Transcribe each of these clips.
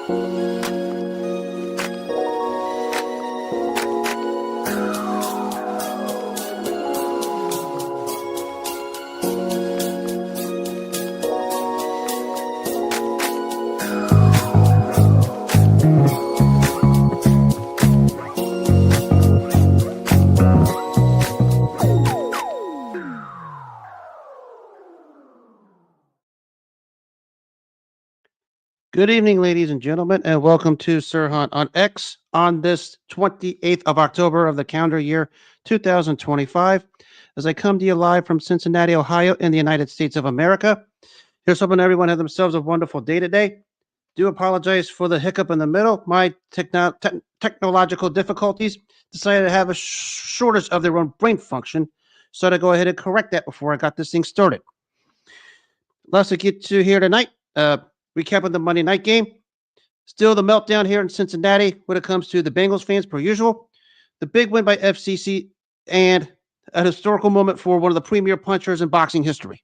Good evening, ladies and gentlemen, and welcome to Sir Hunt on X on this 28th of October of the calendar year 2025. As I come to you live from Cincinnati, Ohio, in the United States of America. Here's hoping everyone has themselves a wonderful day today. Do apologize for the hiccup in the middle. My technological difficulties decided to have a shortage of their own brain function, so to go ahead and correct that before I got this thing started. Lots to get to here tonight. Recapping the Monday night game. Still the meltdown here in Cincinnati when it comes to the Bengals fans per usual. The big win by FCC and a historical moment for one of the premier punchers in boxing history.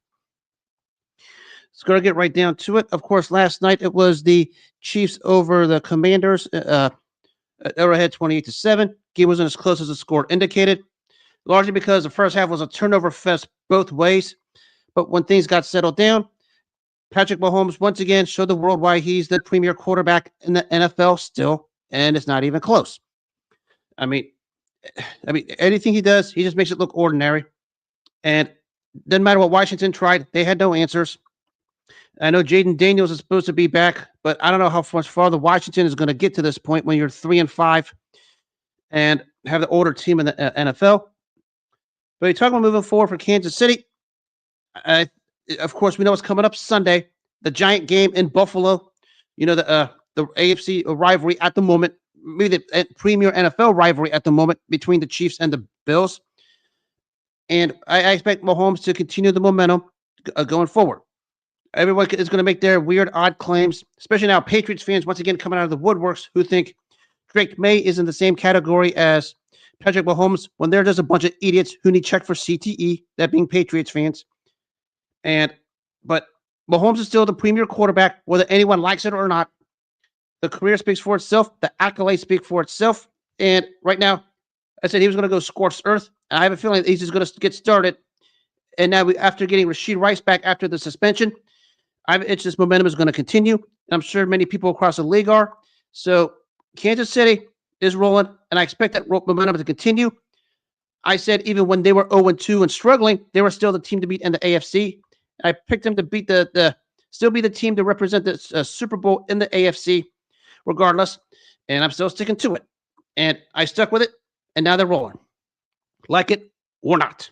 Let's go get right down to it. Of course, last night it was the Chiefs over the Commanders at Arrowhead 28-7. Game wasn't as close as the score indicated, largely because the first half was a turnover fest both ways. But when things got settled down, Patrick Mahomes once again showed the world why he's the premier quarterback in the NFL still, and it's not even close. I mean, anything he does, he just makes it look ordinary. And doesn't matter what Washington tried, they had no answers. I know Jaden Daniels is supposed to be back, but I don't know how much farther Washington is going to get to this point when you're 3-5 and have the older team in the NFL. But you're talking about moving forward for Kansas City. Of course, we know what's coming up Sunday, the giant game in Buffalo. You know, the AFC rivalry at the moment, maybe the premier NFL rivalry at the moment between the Chiefs and the Bills. And I expect Mahomes to continue the momentum going forward. Everyone is going to make their weird, odd claims, especially now Patriots fans once again coming out of the woodworks who think Drake May is in the same category as Patrick Mahomes when they're just a bunch of idiots who need check for CTE, that being Patriots fans. But Mahomes is still the premier quarterback, whether anyone likes it or not. The career speaks for itself. The accolades speak for itself. And right now, I said he was going to go scorched earth. And I have a feeling he's just going to get started. And now, after getting Rashid Rice back after the suspension, this momentum is going to continue. I'm sure many people across the league are. So Kansas City is rolling, and I expect that momentum to continue. I said even when they were 0-2 and struggling, they were still the team to beat in the AFC. I picked them to beat still be the team to represent the Super Bowl in the AFC, regardless. And I'm still sticking to it. And I stuck with it, and now they're rolling. Like it or not.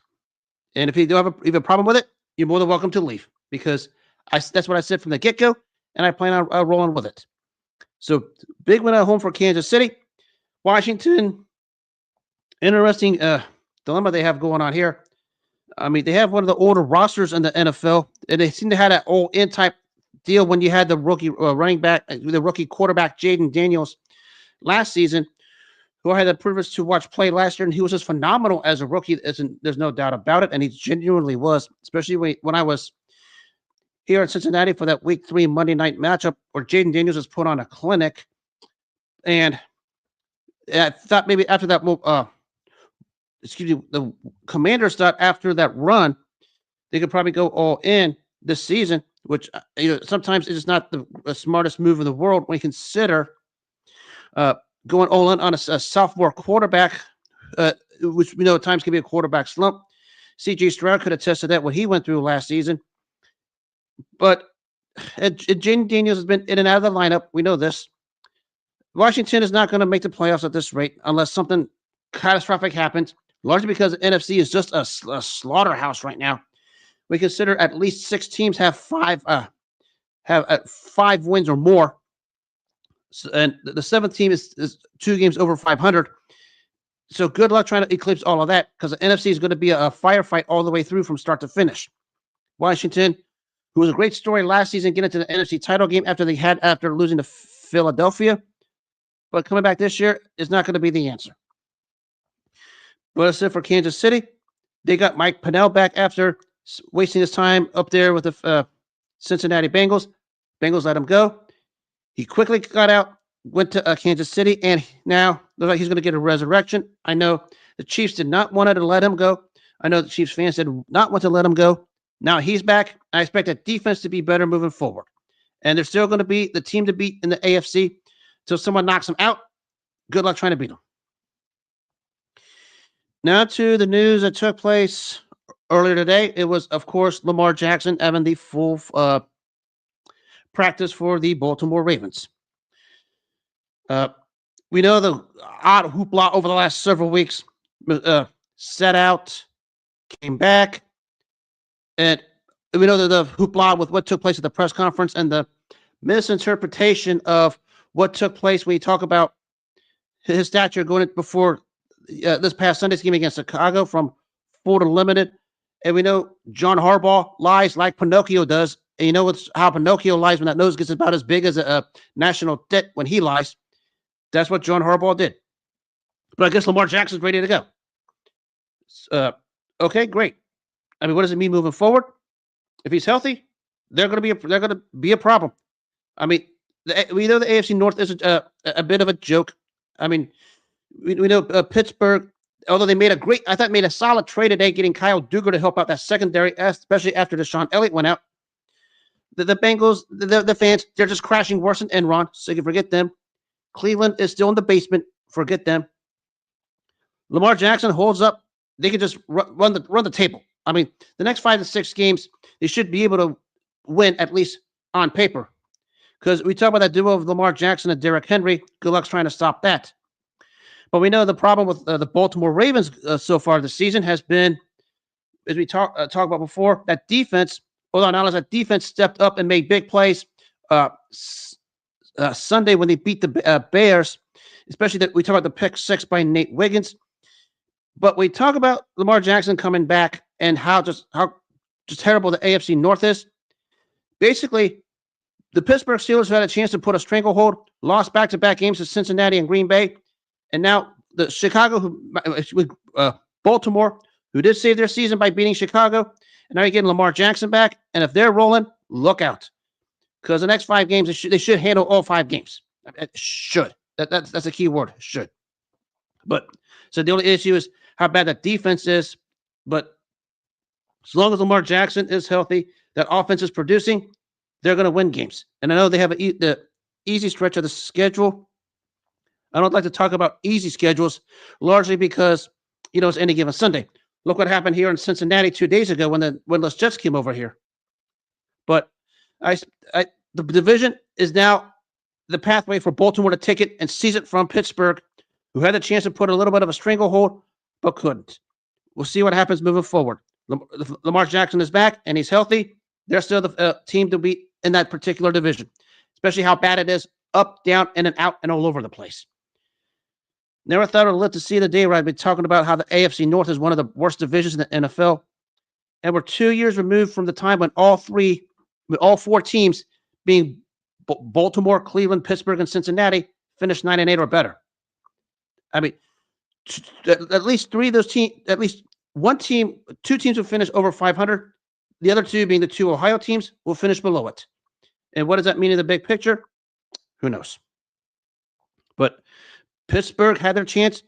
And if you do have a problem with it, you're more than welcome to leave, because that's what I said from the get-go, and I plan on rolling with it. So, big win at home for Kansas City. Washington, interesting dilemma they have going on here. I mean, they have one of the older rosters in the NFL, and they seem to have that all-in type deal when you had the rookie running back, the rookie quarterback, Jaden Daniels, last season, who I had the privilege to watch play last year, and he was just phenomenal as a rookie. There's no doubt about it, and he genuinely was, especially when I was here in Cincinnati for that Week 3 Monday night matchup where Jaden Daniels was put on a clinic. And I thought maybe after that the Commanders thought after that run, they could probably go all in this season, which sometimes it's not the smartest move in the world when you consider going all in on a sophomore quarterback, which we know at times can be a quarterback slump. C.J. Stroud could attest to that, what he went through last season. But Jaden Daniels has been in and out of the lineup. We know this. Washington is not going to make the playoffs at this rate unless something catastrophic happens, largely because the NFC is just a slaughterhouse right now. We consider at least 6 teams have 5 wins or more. So, and the 7th team is 2 games over 500. So good luck trying to eclipse all of that, because the NFC is going to be a firefight all the way through from start to finish. Washington, who was a great story last season, getting to the NFC title game after losing to Philadelphia, but coming back this year is not going to be the answer. But as I said, for Kansas City, they got Mike Pennell back after wasting his time up there with the Cincinnati Bengals. Bengals let him go. He quickly got out, went to Kansas City, and now looks like he's going to get a resurrection. I know the Chiefs did not want to let him go. I know the Chiefs fans did not want to let him go. Now he's back. I expect that defense to be better moving forward. And they're still going to be the team to beat in the AFC until someone knocks them out. Good luck trying to beat them. Now to the news that took place earlier today. It was, of course, Lamar Jackson having the full practice for the Baltimore Ravens. We know the odd hoopla over the last several weeks. Set out, came back, and we know that the hoopla with what took place at the press conference and the misinterpretation of what took place when you talk about his stature going before this past Sunday's game against Chicago from full to limited. And we know John Harbaugh lies like Pinocchio does. And you know how Pinocchio lies when that nose gets about as big as a national debt when he lies. That's what John Harbaugh did. But I guess Lamar Jackson's ready to go. Okay, great. I mean, what does it mean moving forward? If he's healthy, they're going to be a problem. I mean, we know the AFC North is a bit of a joke. I mean, we know Pittsburgh, although they made a solid trade today, getting Kyle Duggar to help out that secondary, especially after Deshaun Elliott went out. The Bengals, the fans, they're just crashing worse than Enron, so you can forget them. Cleveland is still in the basement. Forget them. Lamar Jackson holds up. They can just run the table. I mean, the next 5 to 6 games, they should be able to win, at least on paper. Because we talk about that duo of Lamar Jackson and Derrick Henry. Good luck's trying to stop that. But we know the problem with the Baltimore Ravens so far this season has been, as we talked about before, that defense. Although not as that defense stepped up and made big plays Sunday when they beat the Bears, especially that we talk about the pick 6 by Nate Wiggins. But we talk about Lamar Jackson coming back and how terrible the AFC North is. Basically, the Pittsburgh Steelers had a chance to put a stranglehold, lost back-to-back games to Cincinnati and Green Bay, and now the Baltimore, who did save their season by beating Chicago, and now you're getting Lamar Jackson back. And if they're rolling, look out, because the next 5 games they should handle all 5 games. It should. That's a key word. Should. But so the only issue is how bad that defense is. But as long as Lamar Jackson is healthy, that offense is producing, they're going to win games. And I know they have the easy stretch of the schedule. I don't like to talk about easy schedules, largely because, it's any given Sunday. Look what happened here in Cincinnati 2 days ago when the winless Jets came over here. But the division is now the pathway for Baltimore to take it and seize it from Pittsburgh, who had the chance to put a little bit of a stranglehold, but couldn't. We'll see what happens moving forward. Lamar Jackson is back, and he's healthy. They're still the team to beat in that particular division, especially how bad it is, up, down, in and out, and all over the place. Never thought I'd live to see the day where I'd be talking about how the AFC North is one of the worst divisions in the NFL. And we're 2 years removed from the time when all 4 teams, being Baltimore, Cleveland, Pittsburgh, and Cincinnati, finished 9-8 or better. I mean, at least 3 of those teams, at least 2 teams will finish over 500. The other 2, being the 2 Ohio teams, will finish below it. And what does that mean in the big picture? Who knows? But Pittsburgh had their chance.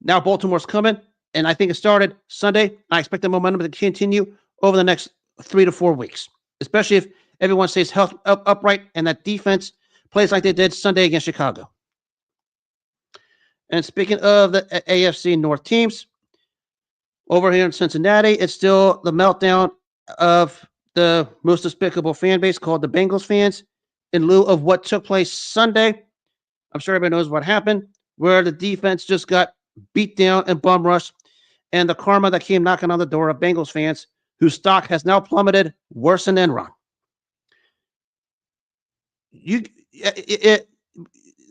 Now Baltimore's coming, and I think it started Sunday. I expect the momentum to continue over the next 3 to 4 weeks, especially if everyone stays upright and that defense plays like they did Sunday against Chicago. And speaking of the AFC North teams, over here in Cincinnati, it's still the meltdown of the most despicable fan base called the Bengals fans in lieu of what took place Sunday. I'm sure everybody knows what happened, where the defense just got beat down and bum rushed, and the karma that came knocking on the door of Bengals fans, whose stock has now plummeted worse than Enron.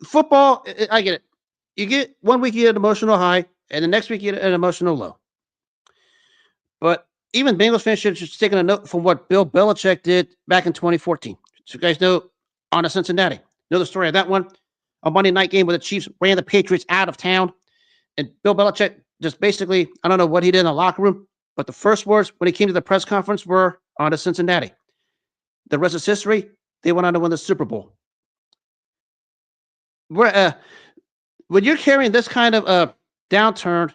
Football, I get it. You get 1 week, you get an emotional high, and the next week, you get an emotional low. But even Bengals fans should have taken a note from what Bill Belichick did back in 2014. So you guys know, on to Cincinnati. Know the story of that one? A Monday night game where the Chiefs ran the Patriots out of town. And Bill Belichick just basically, I don't know what he did in the locker room, but the first words when he came to the press conference were, on to Cincinnati. The rest is history. They went on to win the Super Bowl. When you're carrying this kind of downturn,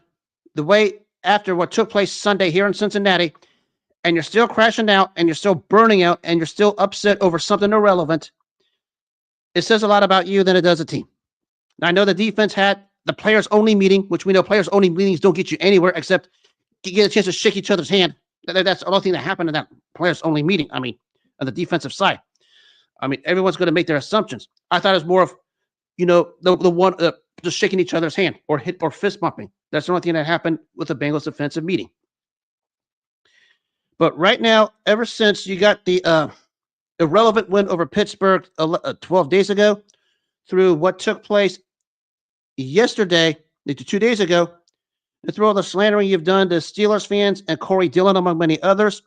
the way after what took place Sunday here in Cincinnati, and you're still crashing out, and you're still burning out, and you're still upset over something irrelevant, it says a lot about you than it does a team. Now, I know the defense had the players only meeting, which we know players only meetings don't get you anywhere except you get a chance to shake each other's hand. That's the only thing that happened in that players only meeting. I mean, on the defensive side. I mean, everyone's going to make their assumptions. I thought it was more of, the one just shaking each other's hand or fist bumping. That's the only thing that happened with the Bengals defensive meeting. But right now, ever since you got the irrelevant win over Pittsburgh 12 days ago, through what took place yesterday, 2 days ago, and through all the slandering you've done to Steelers fans and Corey Dillon, among many others,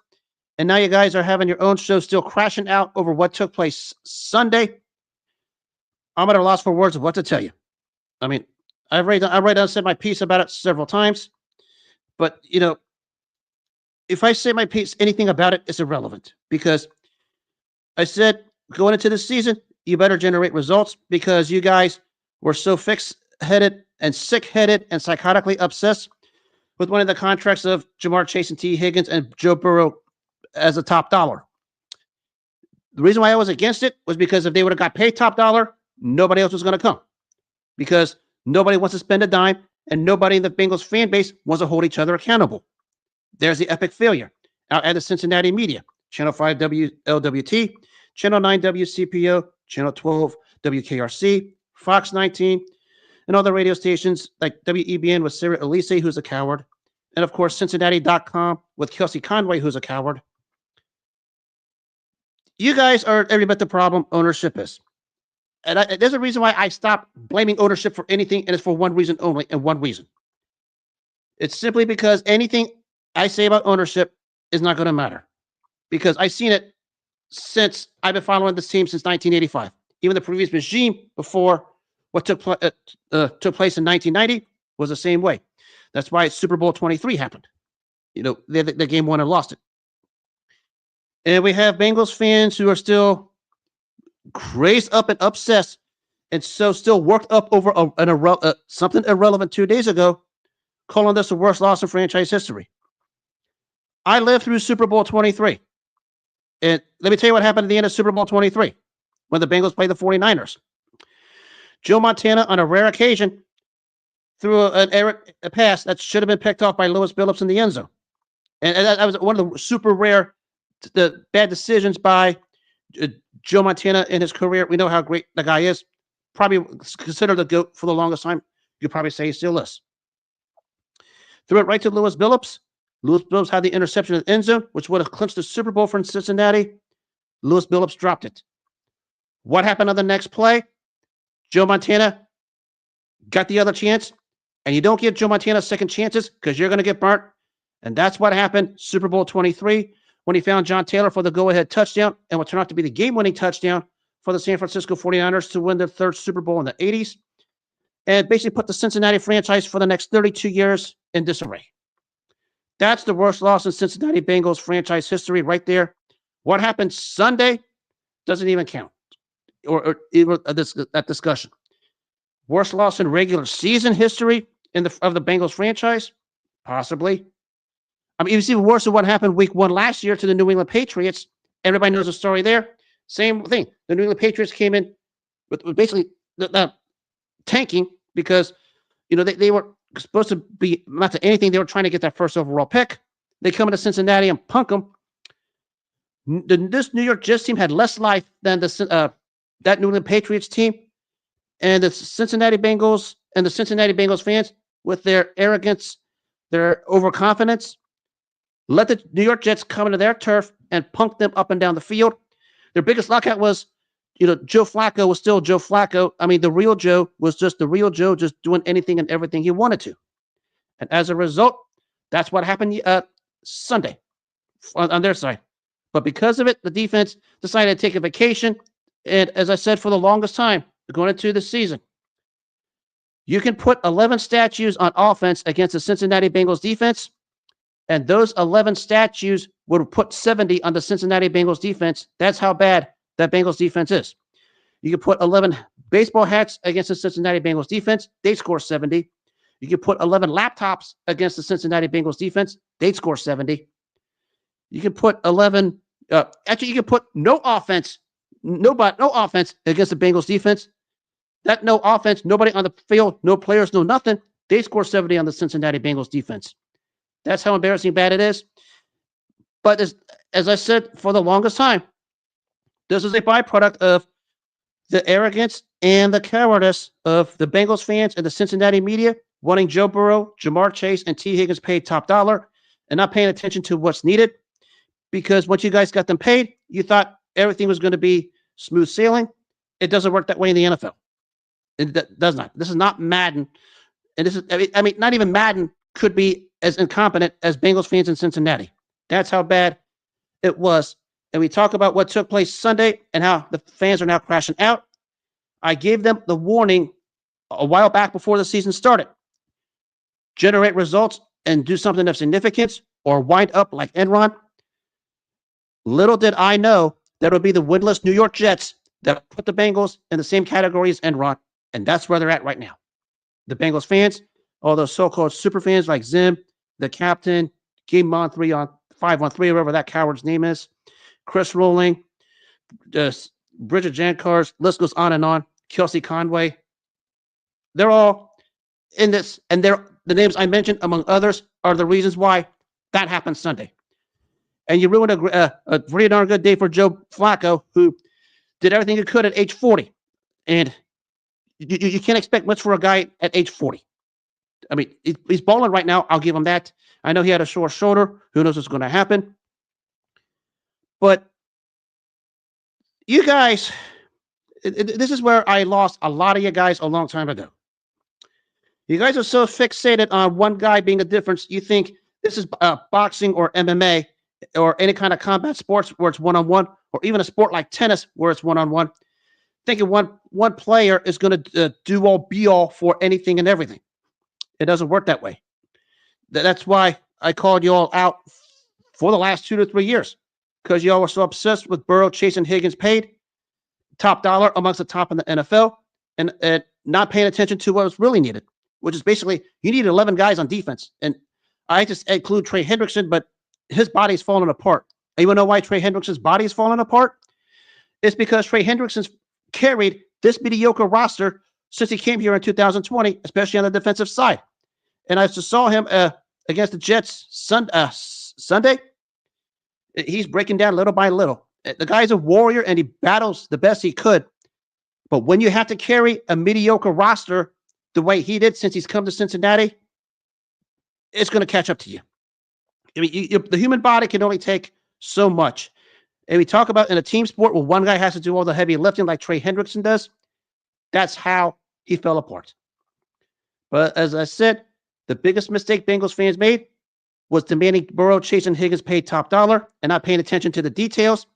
and now you guys are having your own show still crashing out over what took place Sunday, I'm at a loss for words of what to tell you. I mean, I've already said my piece about it several times, but, if I say my piece, anything about it is irrelevant because I said going into the season, you better generate results because you guys were so fixed-headed and sick-headed and psychotically obsessed with winning the contracts of Jamar Chase and T. Higgins and Joe Burrow as a top dollar. The reason why I was against it was because if they would have got paid top dollar, nobody else was going to come because nobody wants to spend a dime and nobody in the Bengals fan base wants to hold each other accountable. There's the epic failure out at the Cincinnati media, Channel 5 WLWT, Channel 9 WCPO, Channel 12 WKRC, Fox 19, and other radio stations like WEBN with Sarah Elise, who's a coward, and of course Cincinnati.com with Kelsey Conway, who's a coward. You guys are every bit the problem ownership is. And there's a reason why I stopped blaming ownership for anything, and it's for one reason only, and one reason. It's simply because anything I say about ownership is not going to matter. Because I've seen it since I've been following this team since 1985. Even the previous regime before what took place in 1990 was the same way. That's why Super Bowl 23 happened. The game won and lost it. And we have Bengals fans who are still crazed up and obsessed and so still worked up over something irrelevant 2 days ago, calling this the worst loss in franchise history. I lived through Super Bowl 23. And let me tell you what happened at the end of Super Bowl 23 when the Bengals played the 49ers. Joe Montana, on a rare occasion, threw a pass that should have been picked off by Lewis Billups in the end zone. And that was one of the super rare bad decisions by Joe Montana in his career. We know how great the guy is. Probably considered the GOAT for the longest time. You probably say he still is. Threw it right to Lewis Billups. Lewis Billups had the interception in the end zone, which would have clinched the Super Bowl for Cincinnati. Lewis Billups dropped it. What happened on the next play? Joe Montana got the other chance, and you don't give Joe Montana second chances because you're going to get burnt. And that's what happened Super Bowl 23 when he found John Taylor for the go-ahead touchdown and what turned out to be the game-winning touchdown for the San Francisco 49ers to win their third Super Bowl in the 80s and basically put the Cincinnati franchise for the next 32 years in disarray. That's the worst loss in Cincinnati Bengals franchise history right there. What happened Sunday doesn't even count or even that discussion. Worst loss in regular season history of the Bengals franchise? Possibly. I mean, it's even worse than what happened week 1 last year to the New England Patriots. Everybody knows the story there. Same thing. The New England Patriots came in with basically tanking because, they were supposed to be not to anything. They were trying to get that first overall pick. They come into Cincinnati and punk them. This New York Jets team had less life than that New England Patriots team. And the Cincinnati Bengals and the Cincinnati Bengals fans, with their arrogance, their overconfidence, let the New York Jets come into their turf and punk them up and down the field. Their biggest lockout was, Joe Flacco was still Joe Flacco. I mean, the real Joe was just the real Joe, just doing anything and everything he wanted to. And as a result, that's what happened Sunday on their side. But because of it, the defense decided to take a vacation. And as I said, for the longest time, going into the season, you can put 11 statues on offense against the Cincinnati Bengals defense, and those 11 statues would put 70 on the Cincinnati Bengals defense. That's how bad that Bengals defense is. You can put 11 baseball hats against the Cincinnati Bengals defense, they'd score 70. You could put 11 laptops against the Cincinnati Bengals defense, they'd score 70. You can put 11, actually, you can put no offense against the Bengals defense. That no offense, nobody on the field, no players, no nothing. They score 70 on the Cincinnati Bengals defense. That's how embarrassing bad it is. But as I said for the longest time, this is a byproduct of the arrogance and the cowardice of the Bengals fans and the Cincinnati media wanting Joe Burrow, Jamar Chase, and T. Higgins paid top dollar and not paying attention to what's needed. Because once you guys got them paid, you thought everything was going to be smooth sailing. It doesn't work that way in the NFL. It does not. This is not Madden. And this is, I mean, not even Madden could be as incompetent as Bengals fans in Cincinnati. That's how bad it was. And we talk about what took place Sunday and how the fans are now crashing out. I gave them the warning a while back before the season started. Generate results and do something of significance or wind up like Enron. Little did I know that it would be the winless New York Jets that put the Bengals in the same category as Enron. And that's where they're at right now. The Bengals fans, all those so-called super fans like Zim, the captain, Game on 3 on 5 on 3, whatever that coward's name is, Chris Rowling, Bridget Jankars, list goes on and on, Kelsey Conway. They're all in this, and the names I mentioned, among others, are the reasons why that happened Sunday. And you ruined a pretty darn good day for Joe Flacco, who did everything he could at age 40. And you can't expect much for a guy at age 40. I mean, he's balling right now. I'll give him that. I know he had a sore shoulder. Who knows what's going to happen? But you guys, this is where I lost a lot of you guys a long time ago. You guys are so fixated on one guy being the difference. You think this is boxing or MMA or any kind of combat sports where it's one-on-one, or even a sport like tennis where it's one-on-one. Thinking one player is going to do all be all for anything and everything. It doesn't work that way. That's why I called you all out for the last 2 to 3 years, because y'all were so obsessed with Burrow, Chase, and Higgins paid top dollar amongst the top in the NFL, and not paying attention to what was really needed, which is basically you need 11 guys on defense. And I just include Trey Hendrickson, but his body's falling apart. And you want to know why Trey Hendrickson's body is falling apart? It's because Trey Hendrickson's carried this mediocre roster since he came here in 2020, especially on the defensive side. And I just saw him against the Jets Sunday. He's breaking down little by little. The guy's a warrior, and he battles the best he could. But when you have to carry a mediocre roster the way he did since he's come to Cincinnati, it's going to catch up to you. I mean, the human body can only take so much. And we talk about in a team sport where one guy has to do all the heavy lifting like Trey Hendrickson does. That's how he fell apart. But as I said, the biggest mistake Bengals fans made was demanding Burrow, Chase, and Higgins paid top dollar and not paying attention to the details.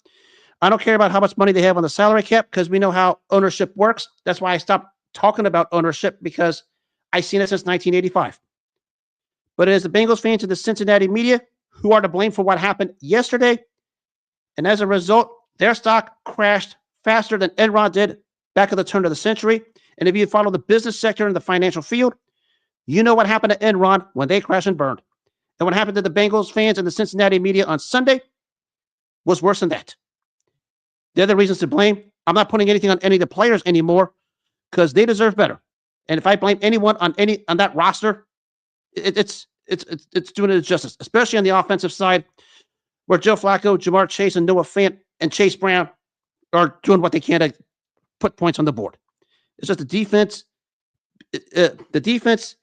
I don't care about how much money they have on the salary cap because we know how ownership works. That's why I stopped talking about ownership, because I've seen it since 1985. But it is the Bengals fans and the Cincinnati media who are to blame for what happened yesterday. And as a result, their stock crashed faster than Enron did back at the turn of the century. And if you follow the business sector in the financial field, you know what happened to Enron when they crashed and burned. And what happened to the Bengals fans and the Cincinnati media on Sunday was worse than that. They're the reasons to blame. I'm not putting anything on any of the players anymore because they deserve better. And if I blame anyone on that roster, it's doing it justice, especially on the offensive side, where Joe Flacco, Jamar Chase, and Noah Fant and Chase Brown are doing what they can to put points on the board. It's just the defense. The defense,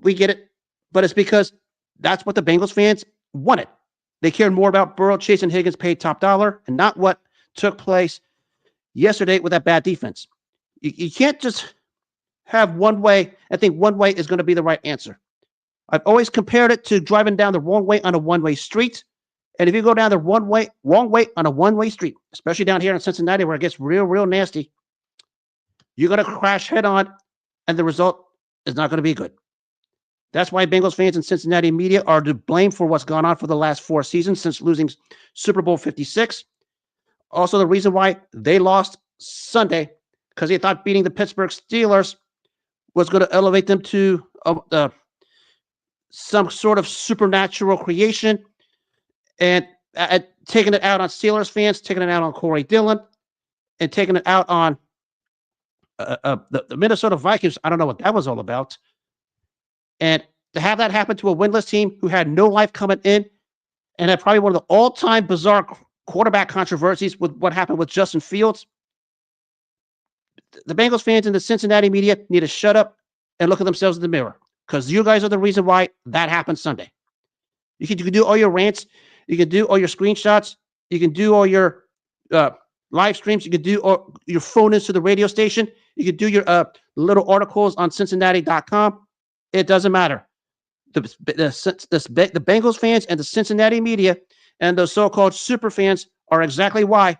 we get it, but it's because that's what the Bengals fans wanted. They cared more about Burrow, Chase, and Higgins paid top dollar and not what took place yesterday with that bad defense. You can't just have one way and think one way is going to be the right answer. I've always compared it to driving down the wrong way on a one-way street. And if you go down the wrong way on a one-way street, especially down here in Cincinnati where it gets real nasty, you're going to crash head on, and the result is not going to be good. That's why Bengals fans and Cincinnati media are to blame for what's gone on for the last 4 seasons since losing Super Bowl 56. Also, the reason why they lost Sunday, because they thought beating the Pittsburgh Steelers was going to elevate them to some sort of supernatural creation, and taking it out on Steelers fans, taking it out on Corey Dillon, and taking it out on the Minnesota Vikings. I don't know what that was all about. And to have that happen to a winless team who had no life coming in, and had probably one of the all-time bizarre quarterback controversies with what happened with Justin Fields, the Bengals fans and the Cincinnati media need to shut up and look at themselves in the mirror, because you guys are the reason why that happened Sunday. You can do all your rants, you can do all your screenshots, you can do all your live streams, you can do all your phone ins to the radio station, you can do your little articles on Cincinnati.com. It doesn't matter. The Bengals fans and the Cincinnati media and those so-called super fans are exactly why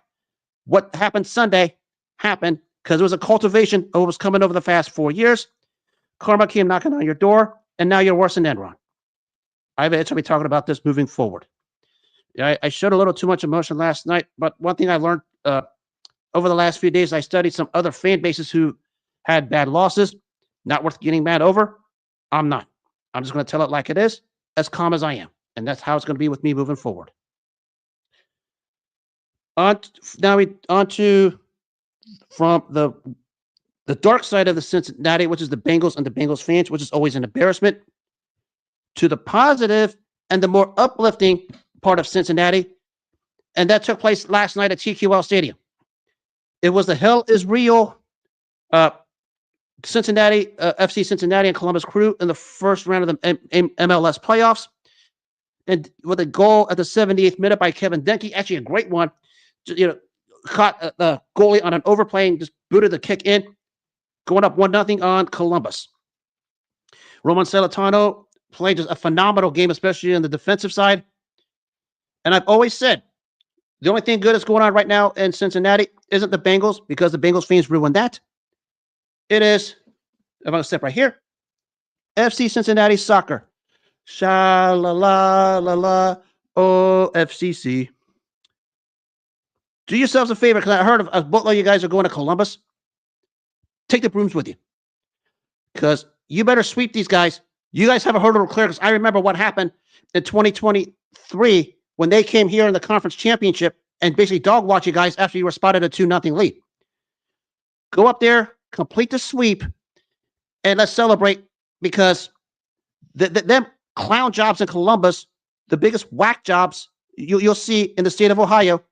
what happened Sunday happened, because it was a cultivation of what was coming over the past 4 years. Karma came knocking on your door, and now you're worse than Enron. I bet to be talking about this moving forward. I showed a little too much emotion last night, but one thing I learned over the last few days, I studied some other fan bases who had bad losses, not worth getting mad over. I'm not. I'm just going to tell it like it is, as calm as I am. And that's how it's going to be with me moving forward. On to from the dark side of the Cincinnati, which is the Bengals and the Bengals fans, which is always an embarrassment, to the positive and the more uplifting part of Cincinnati. And that took place last night at TQL Stadium. It was the Hell is Real Cincinnati, FC Cincinnati and Columbus Crew in the first round of the MLS playoffs. And with a goal at the 78th minute by Kevin Denke, actually a great one, caught the goalie on an overplay and just booted the kick in, going up 1-0 on Columbus. Roman Celentano played just a phenomenal game, especially on the defensive side. And I've always said, the only thing good that's going on right now in Cincinnati isn't the Bengals, because the Bengals fans ruined that. It is, if I'm going to step right here, FC Cincinnati soccer. Sha-la-la-la-la, oh, FCC. Do yourselves a favor, because I heard of both of you guys are going to Columbus. Take the brooms with you, because you better sweep these guys. You guys have a hurdle to clear, because I remember what happened in 2023 when they came here in the conference championship and basically dog-watch you guys after you were spotted a 2-0 lead. Go up there, complete the sweep, and let's celebrate, because them clown jobs in Columbus, the biggest whack jobs you'll see in the state of Ohio,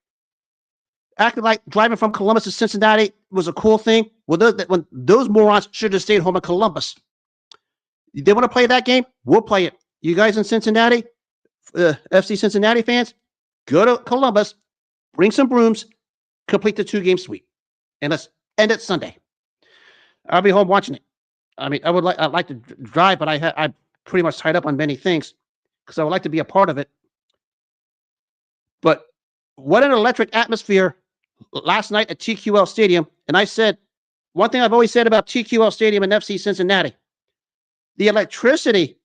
acting like driving from Columbus to Cincinnati was a cool thing. When those morons should have stayed home in Columbus. They want to play that game? We'll play it. You guys in Cincinnati, FC Cincinnati fans, go to Columbus, bring some brooms, complete the 2-game sweep, and let's end it Sunday. I'll be home watching it. I mean, I'd like to drive, but I'm pretty much tied up on many things because I would like to be a part of it. But what an electric atmosphere last night at TQL Stadium. And I said, one thing I've always said about TQL Stadium and FC Cincinnati, the electricity,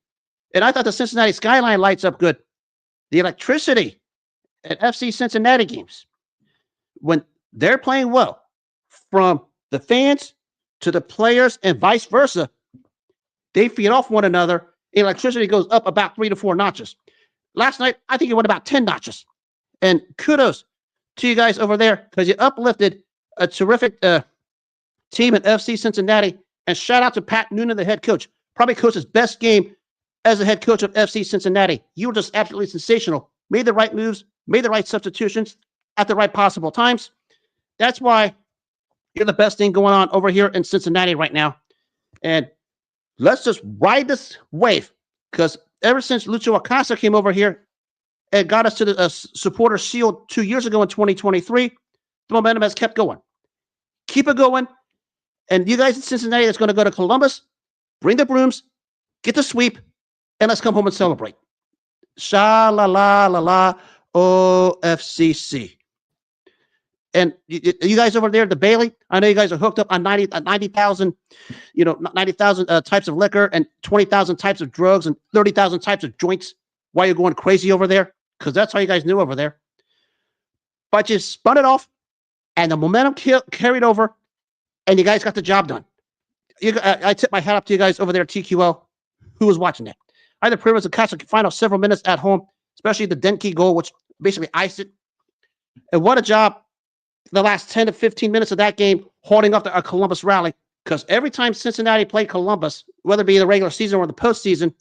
and I thought the Cincinnati skyline lights up good. The electricity at FC Cincinnati games, when they're playing well, from the fans to the players and vice versa, they feed off one another. Electricity goes up about 3 to 4 notches. Last night, I think it went about 10 notches. And kudos to you guys over there, because you uplifted a terrific team at FC Cincinnati. And shout out to Pat Noonan, the head coach. Probably coached his best game as a head coach of FC Cincinnati. You were just absolutely sensational. Made the right moves, made the right substitutions at the right possible times. That's why you're the best thing going on over here in Cincinnati right now. And let's just ride this wave, because ever since Lucho Acosta came over here and got us to the supporter shield 2 years ago in 2023, the momentum has kept going. Keep it going. And you guys in Cincinnati that's going to go to Columbus, bring the brooms, get the sweep, and let's come home and celebrate. Sha-la-la-la-la, OFCC. And you guys over there at the Bailey, I know you guys are hooked up on 90,000 types of liquor and 20,000 types of drugs and 30,000 types of joints while you're going crazy over there, because that's how you guys knew over there. But you spun it off, and the momentum carried over, and you guys got the job done. I tip my hat up to you guys over there at TQL who was watching that. I had the privilege to catch the final several minutes at home, especially the Denke goal, which basically iced it. And what a job the last 10 to 15 minutes of that game holding up the Columbus rally, because every time Cincinnati played Columbus, whether it be the regular season or the postseason,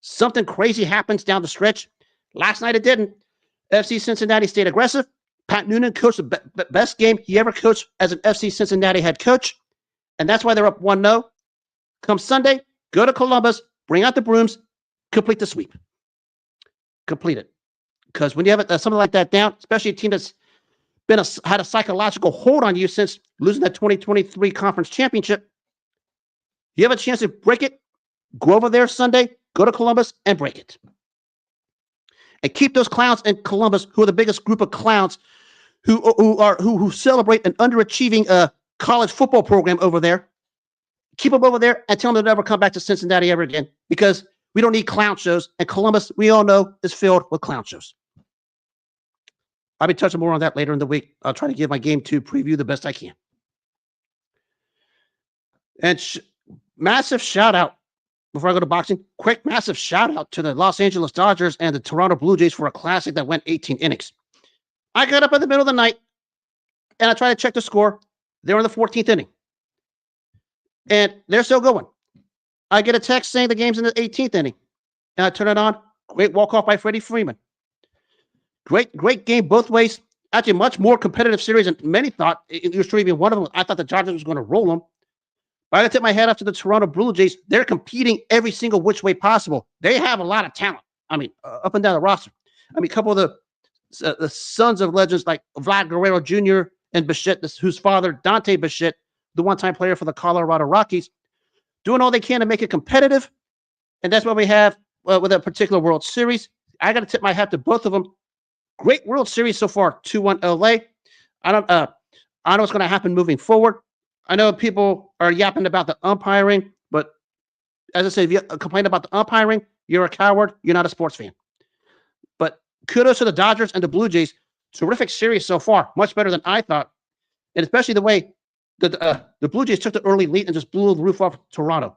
something crazy happens down the stretch. Last night it didn't. FC Cincinnati stayed aggressive. Pat Noonan coached the best game he ever coached as an FC Cincinnati head coach, and that's why they're up 1-0. Come Sunday, go to Columbus, bring out the brooms, complete the sweep. Complete it. Because when you have something like that down, especially a team that's had a psychological hold on you since losing that 2023 conference championship, you have a chance to break it. Go over there Sunday, go to Columbus, and break it. And keep those clowns in Columbus, who are the biggest group of clowns who celebrate an underachieving college football program over there. Keep them over there and tell them to never come back to Cincinnati ever again, because we don't need clown shows. And Columbus, we all know, is filled with clown shows. I'll be touching more on that later in the week. I'll try to give my Game 2 preview the best I can. And massive shout out, before I go to boxing, quick massive shout out to the Los Angeles Dodgers and the Toronto Blue Jays for a classic that went 18 innings. I got up in the middle of the night and I tried to check the score. They're in the 14th inning. And they're still going. I get a text saying the game's in the 18th inning. And I turn it on. Great walk-off by Freddie Freeman. Great game both ways. Actually, much more competitive series than many thought. It was even one of them. I thought the Dodgers was going to roll them. But I got to tip my hat up to the Toronto Blue Jays. They're competing every single which way possible. They have a lot of talent. I mean, up and down the roster. I mean, a couple of the sons of legends like Vlad Guerrero Jr. and Bichette, whose father, Dante Bichette, the one-time player for the Colorado Rockies, doing all they can to make it competitive. And that's what we have with a particular World Series. I got to tip my hat to both of them. Great World Series so far, 2-1 LA. I don't know what's going to happen moving forward. I know people are yapping about the umpiring, but as I said, if you complain about the umpiring, you're a coward. You're not a sports fan. But kudos to the Dodgers and the Blue Jays. Terrific series so far, much better than I thought, and especially the way the Blue Jays took the early lead and just blew the roof off Toronto.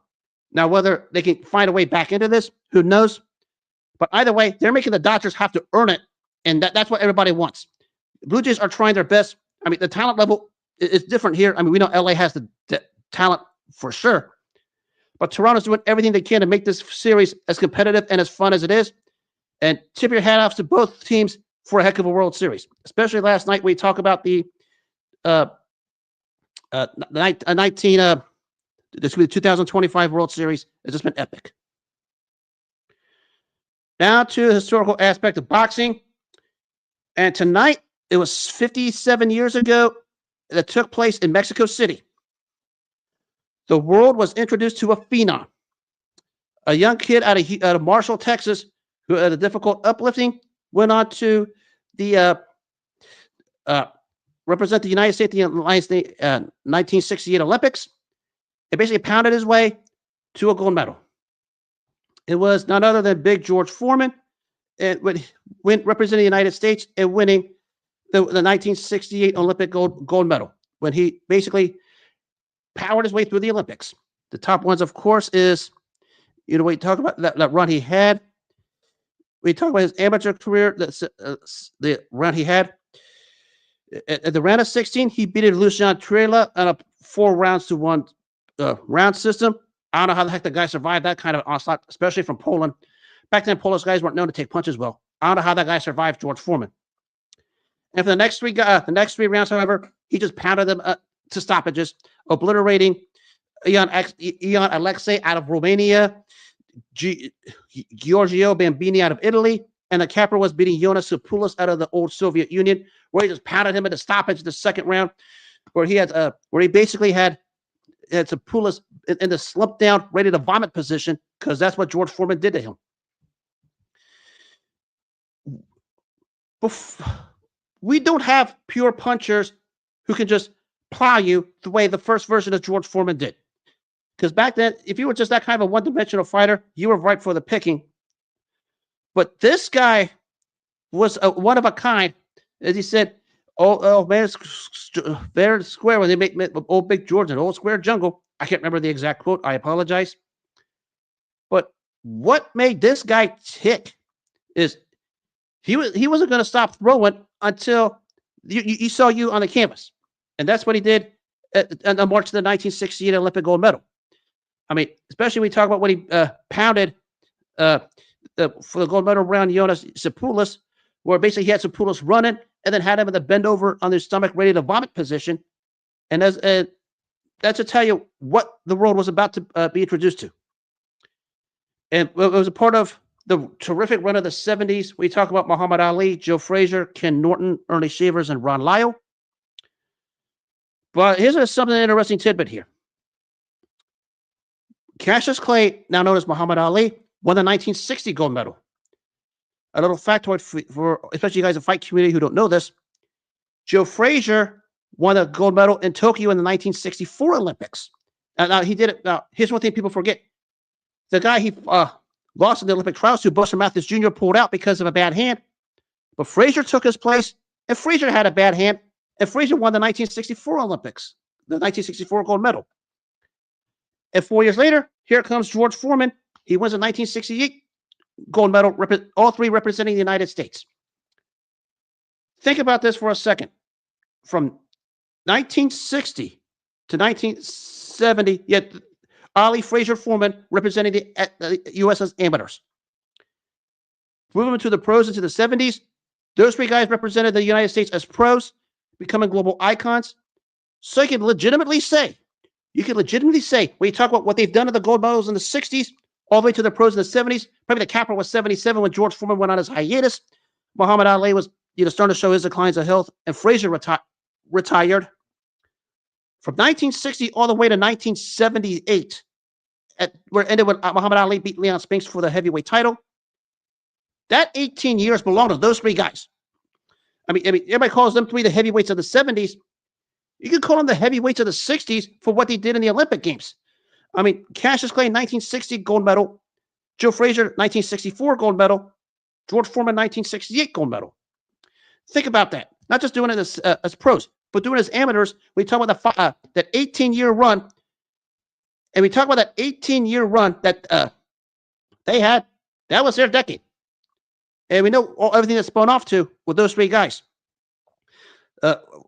Now, whether they can find a way back into this, who knows? But either way, they're making the Dodgers have to earn it, and that's what everybody wants. The Blue Jays are trying their best. I mean, the talent level is different here. I mean, we know LA has the talent for sure, but Toronto's doing everything they can to make this series as competitive and as fun as it is. And tip your hat off to both teams for a heck of a World Series, especially last night. We talk about the 2025 World Series. It's just been epic. Now to the historical aspect of boxing. And tonight, it was 57 years ago that took place in Mexico City. The world was introduced to a phenom, a young kid out of Marshall, Texas, who had a difficult uplifting, went on to the represent the United States in the 1968 Olympics. It basically pounded his way to a gold medal. It was none other than Big George Foreman, and went representing the United States and winning the 1968 Olympic gold medal, when he basically powered his way through the Olympics. The top ones, of course, is, we talk about that run he had. We talk about his amateur career, the run he had. At the round of 16, he beat Lucian Trela on a 4 rounds to 1 round system. I don't know how the heck the guy survived that kind of onslaught, especially from Poland. Back then, Polish guys weren't known to take punches well. I don't know how that guy survived George Foreman. And for the next 3 rounds, however, he just pounded them to stoppages, obliterating Ion Alexei out of Romania, Giorgio Bambini out of Italy, and the capper was beating Jonas Sapoulas out of the old Soviet Union, where he just pounded him into stoppage the second round, where he basically had Sapoulas in the slump down, ready to vomit position, because that's what George Foreman did to him. We don't have pure punchers who can just plow you the way the first version of George Foreman did. Because back then, if you were just that kind of a one-dimensional fighter, you were ripe for the picking. But this guy was one of a kind. As he said, man, fair and square when they make old Big George an old square jungle. I can't remember the exact quote. I apologize. But what made this guy tick is he wasn't going to stop throwing until you saw you on the canvas, and that's what he did on March to the 1968 Olympic gold medal. I mean, especially when we talk about when he pounded for the gold medal around Jonas Sapoulas, where basically he had Sapoulas running and then had him in the bend over on his stomach, ready to vomit position, and that's to tell you what the world was about to be introduced to. And it was a part of the terrific run of the 70s. We talk about Muhammad Ali, Joe Frazier, Ken Norton, Ernie Shavers, and Ron Lyle. But here's something interesting tidbit here. Cassius Clay, now known as Muhammad Ali, won the 1960 gold medal. A little factoid for especially you guys in the fight community who don't know this. Joe Frazier won a gold medal in Tokyo in the 1964 Olympics. Now he did it. Now, here's one thing people forget. The guy he lost in the Olympic trials to, Buster Matthews Jr., pulled out because of a bad hand. But Frazier took his place, and Frazier had a bad hand, and Frazier won the 1964 Olympics, the 1964 gold medal. And 4 years later, here comes George Foreman. He wins the 1968 gold medal, all three representing the United States. Think about this for a second. From 1960 to 1970, yet Ali, Frazier, Foreman representing the U.S. as amateurs. Moving to the pros into the 70s, those three guys represented the United States as pros, becoming global icons. So you can legitimately say, when you talk about what they've done to the gold medals in the 60s, all the way to the pros in the 70s, probably the capper was 77 when George Foreman went on his hiatus. Muhammad Ali was starting to show his declines of health, and Frazier retired. From 1960 all the way to 1978, where it ended when Muhammad Ali beat Leon Spinks for the heavyweight title. That 18 years belonged to those three guys. I mean, everybody calls them three the heavyweights of the 70s. You could call them the heavyweights of the 60s for what they did in the Olympic Games. I mean, Cassius Clay, 1960 gold medal. Joe Frazier, 1964 gold medal. George Foreman, 1968 gold medal. Think about that. Not just doing it as pros, but doing it as amateurs. We talk about that 18-year run, and we talk about that 18-year run that they had. That was their decade. And we know everything that spun off to with those three guys.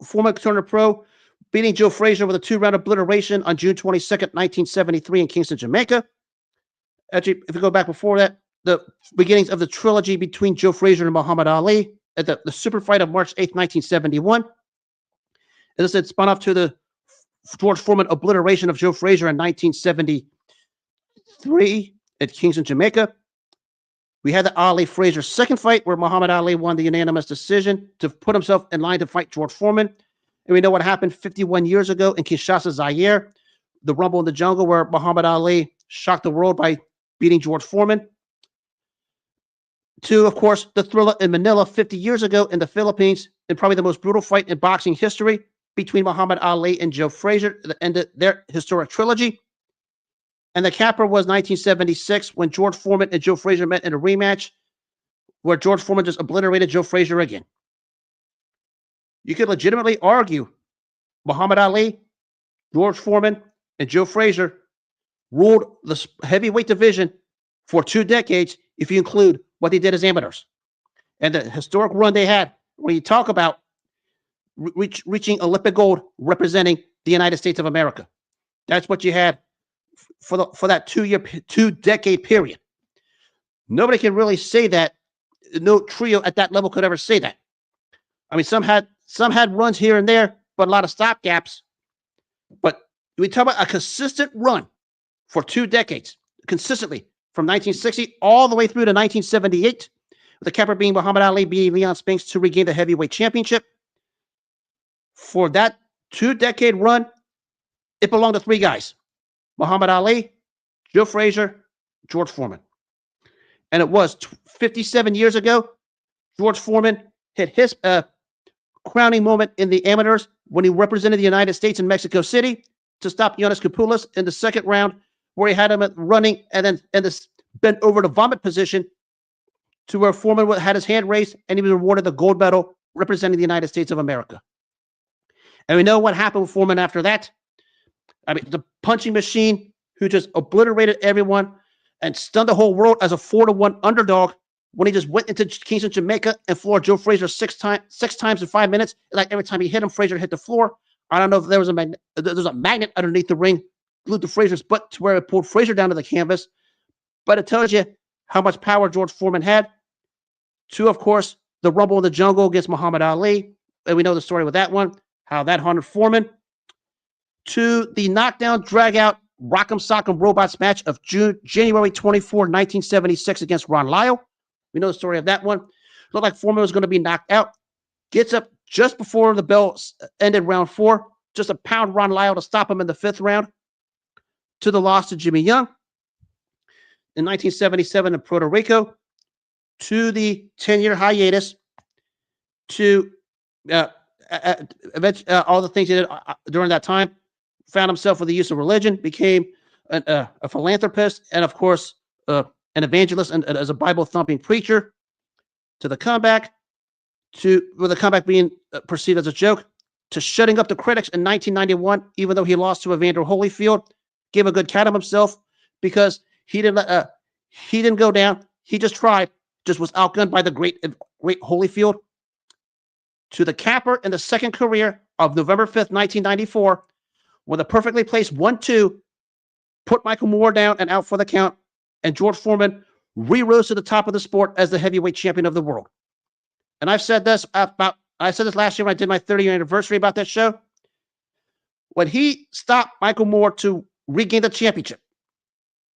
Foreman turned pro, beating Joe Frazier with a 2-round obliteration on June 22nd, 1973 in Kingston, Jamaica. Actually, if we go back before that, the beginnings of the trilogy between Joe Frazier and Muhammad Ali at the super fight of March 8th, 1971. As I said, spun off to the George Foreman obliteration of Joe Frazier in 1973 at Kingston, Jamaica. We had the Ali-Frazier second fight where Muhammad Ali won the unanimous decision to put himself in line to fight George Foreman. And we know what happened 51 years ago in Kinshasa, Zaire, the Rumble in the Jungle, where Muhammad Ali shocked the world by beating George Foreman. To, of course, the Thriller in Manila 50 years ago in the Philippines, and probably the most brutal fight in boxing history between Muhammad Ali and Joe Frazier, that ended their historic trilogy. And the capper was 1976 when George Foreman and Joe Frazier met in a rematch where George Foreman just obliterated Joe Frazier again. You could legitimately argue Muhammad Ali, George Foreman, and Joe Frazier ruled the heavyweight division for 2 decades if you include what they did as amateurs. And the historic run they had, when you talk about reaching Olympic gold representing the United States of America. That's what you had for that 2-decade period. Nobody can really say that. No trio at that level could ever say that. I mean, some had runs here and there, but a lot of stopgaps. But we talk about a consistent run for 2 decades, consistently from 1960 all the way through to 1978, with the capper being Muhammad Ali beating Leon Spinks to regain the heavyweight championship. For that 2-decade run, it belonged to 3 guys: Muhammad Ali, Joe Frazier, George Foreman. And it was 57 years ago, George Foreman hit his crowning moment in the amateurs when he represented the United States in Mexico City to stop Jonas Sapoulas in the second round, where he had him running and this bent over to vomit position to where Foreman had his hand raised, and he was awarded the gold medal representing the United States of America. And we know what happened with Foreman after that. I mean, the punching machine who just obliterated everyone and stunned the whole world as a 4-1 underdog when he just went into Kingston, Jamaica, and floored Joe Frazier six times in 5 minutes. Like every time he hit him, Frazier hit the floor. I don't know if there was a magnet underneath the ring, glued to Frazier's butt to where it pulled Frazier down to the canvas. But it tells you how much power George Foreman had. To, of course, the Rumble in the Jungle against Muhammad Ali. And we know the story with that one, how that haunted Foreman. To the knockdown, drag-out, rock'em sock'em robots match of January 24, 1976 against Ron Lyle. We know the story of that one. Looked like Foreman was going to be knocked out. Gets up just before the bell ended round 4, just to pound Ron Lyle to stop him in the 5th round. To the loss to Jimmy Young in 1977 in Puerto Rico. To the 10-year hiatus. To all the things he did during that time. Found himself with the use of religion, became a philanthropist, and of course, an evangelist and as a Bible-thumping preacher. To the comeback, with the comeback being perceived as a joke, to shutting up the critics in 1991, even though he lost to Evander Holyfield, gave a good count of himself because he didn't go down. He just tried, just was outgunned by the great Holyfield. To the capper in the second career of November 5th, 1994, when the perfectly placed 1-2 put Michael Moore down and out for the count, and George Foreman re-rose to the top of the sport as the heavyweight champion of the world. And I said this last year when I did my 30-year anniversary about that show. When he stopped Michael Moore to regain the championship,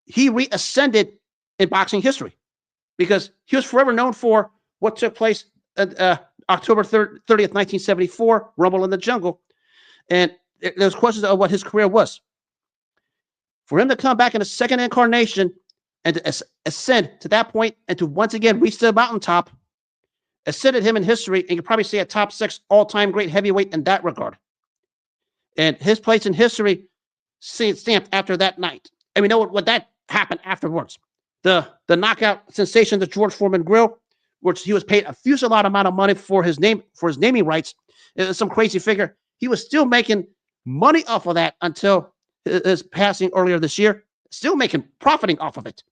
he reascended in boxing history because he was forever known for what took place October 30th, 1974, Rumble in the Jungle. And there's questions of what his career was. For him to come back in a second incarnation and to ascend to that point and to once again reach the mountaintop, ascended him in history, and you could probably say a top 6 all-time great heavyweight in that regard. And his place in history stamped after that night. And we know what that happened afterwards. The knockout sensation, the George Foreman grill, which he was paid a fuselage amount of money for his naming rights. It was some crazy figure. He was still making money off of that until his passing earlier this year. Still profiting off of it.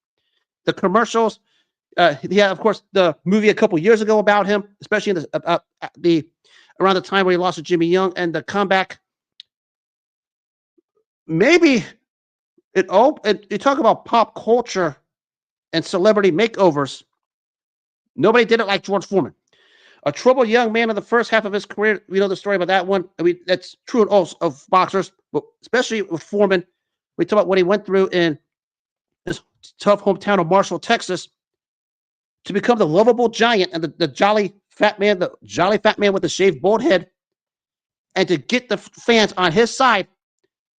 The commercials. He had, of course, the movie a couple years ago about him, especially in around the time where he lost to Jimmy Young, and the comeback. Maybe you talk about pop culture and celebrity makeovers. Nobody did it like George Foreman. A troubled young man in the first half of his career. We know the story about that one. I mean, that's true of boxers, but especially with Foreman. We talk about what he went through in his tough hometown of Marshall, Texas, to become the lovable giant and the jolly fat man with the shaved bald head, and to get the fans on his side,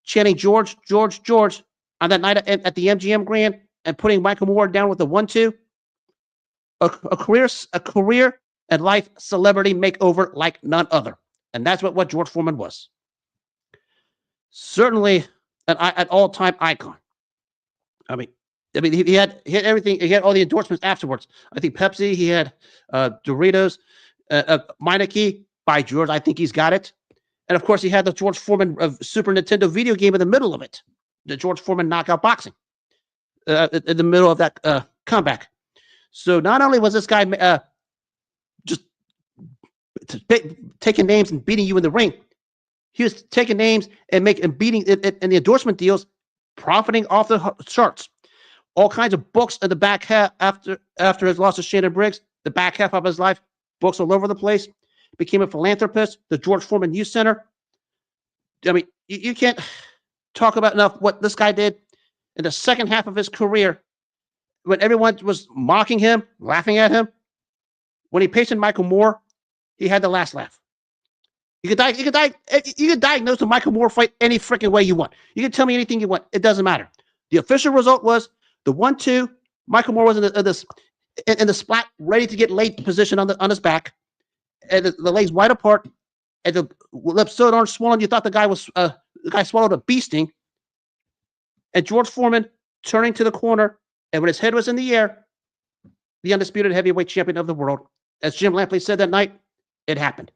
chanting George, George, George on that night at the MGM Grand and putting Michael Moore down with the 1-2. A career and life celebrity makeover like none other. And that's what George Foreman was. Certainly an all-time icon. I mean, he had everything. He had all the endorsements afterwards. I think Pepsi. He had Doritos, Meineke. By George, I think he's got it. And of course, he had the George Foreman Super Nintendo video game in the middle of it. The George Foreman Knockout Boxing in the middle of that comeback. So not only was this guy just taking names and beating you in the ring, he was taking names and beating it in the endorsement deals, profiting off the charts. All kinds of books in the back half after his loss to Shannon Briggs, the back half of his life, books all over the place. Became a philanthropist, the George Foreman Youth Center. I mean, you can't talk about enough what this guy did in the second half of his career when everyone was mocking him, laughing at him. When he faced Michael Moore, he had the last laugh. You could diagnose the Michael Moore fight any freaking way you want. You can tell me anything you want. It doesn't matter. The official result was the 1-2. Michael Moore was in the splat, ready to get laid position on his back, and the legs wide apart, and the lips so darn swollen you thought the guy swallowed a bee sting. And George Foreman turning to the corner, and when his head was in the air, the undisputed heavyweight champion of the world, as Jim Lampley said that night, It happened.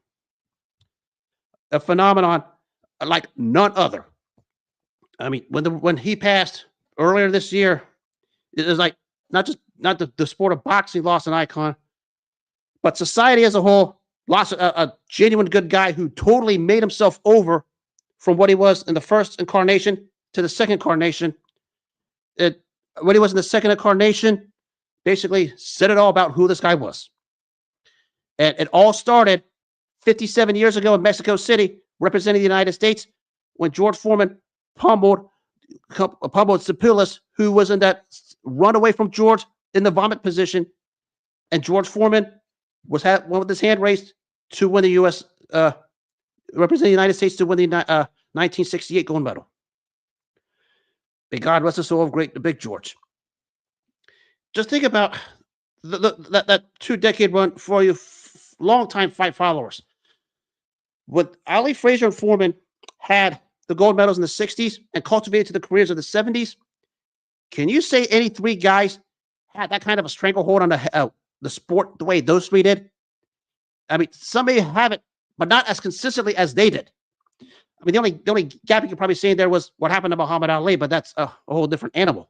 A phenomenon like none other. I mean, when he passed earlier this year, it was like not the sport of boxing lost an icon, but society as a whole lost a genuine good guy who totally made himself over from what he was in the first incarnation to the second incarnation. It When he was in the second incarnation, basically said it all about who this guy was. And it all started 57 years ago in Mexico City, representing the United States, when George Foreman pummeled Cepulis, who was in that runaway from George in the vomit position. And George Foreman went with his hand raised to win the U.S. Represent the United States to win the 1968 gold medal. May God rest the soul of the big George. Just think about that 2-decade run for you, long-time fight followers. What Ali, Frazier, and Foreman had the gold medals in the 60s and cultivated to the careers of the 70s. Can you say any three guys had that kind of a stranglehold on the sport the way those three did? I mean, some may have it, but not as consistently as they did. I mean, the only gap you could probably say there was what happened to Muhammad Ali, but that's a whole different animal.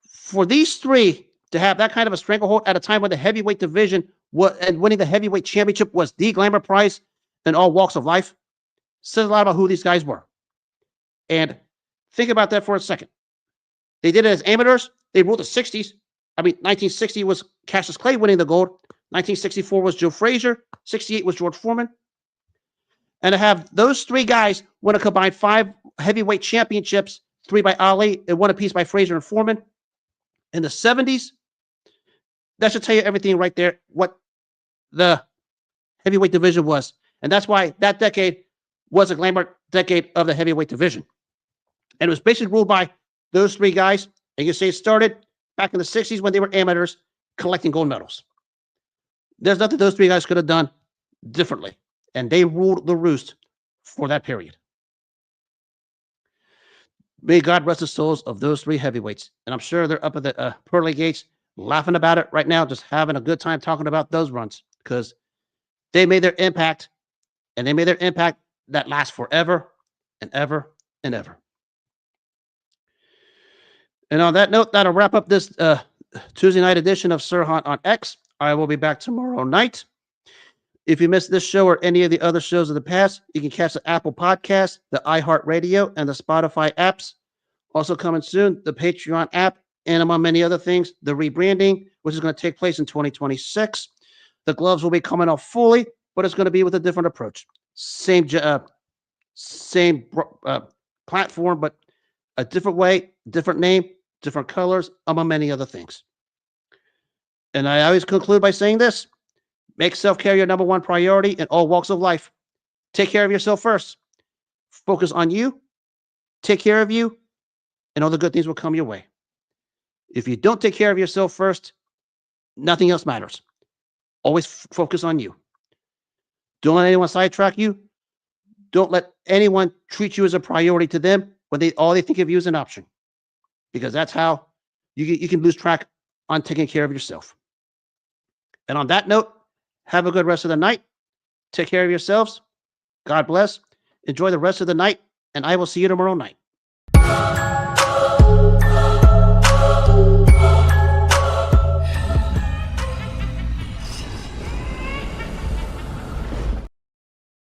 For these three to have that kind of a stranglehold at a time when the heavyweight division and winning the heavyweight championship was the glamour prize in all walks of life, says a lot about who these guys were. And think about that for a second. They did it as amateurs. They ruled the 60s. I mean, 1960 was Cassius Clay winning the gold. 1964 was Joe Frazier. 68 was George Foreman. And to have those three guys win a combined 5 heavyweight championships, 3 by Ali and 1 apiece by Frazier and Foreman, in the 70s, that should tell you everything right there, what the heavyweight division was. And that's why that decade was a glamour decade of the heavyweight division. And it was basically ruled by those three guys. And you say it started back in the 60s when they were amateurs collecting gold medals. There's nothing those three guys could have done differently. And they ruled the roost for that period. May God rest the souls of those three heavyweights. And I'm sure they're up at the pearly gates laughing about it right now, just having a good time talking about those runs, because they made their impact, and they made their impact that lasts forever and ever and ever. And on that note, that'll wrap up this Tuesday night edition of Sirhan on X. I will be back tomorrow night. If you missed this show or any of the other shows of the past, you can catch the Apple Podcast, the iHeartRadio, and the Spotify apps. Also coming soon, the Patreon app, and among many other things, the rebranding, which is going to take place in 2026. The gloves will be coming off fully, but it's going to be with a different approach. Same platform, but a different way, different name, different colors, among many other things. And I always conclude by saying this: make self-care your number one priority in all walks of life. Take care of yourself first. Focus on you. Take care of you, and all the good things will come your way. If you don't take care of yourself first, nothing else matters. Always focus on you. Don't let anyone sidetrack you. Don't let anyone treat you as a priority to them when all they think of you is an option, because that's how you can lose track on taking care of yourself. And on that note, have a good rest of the night. Take care of yourselves. God bless. Enjoy the rest of the night, and I will see you tomorrow night.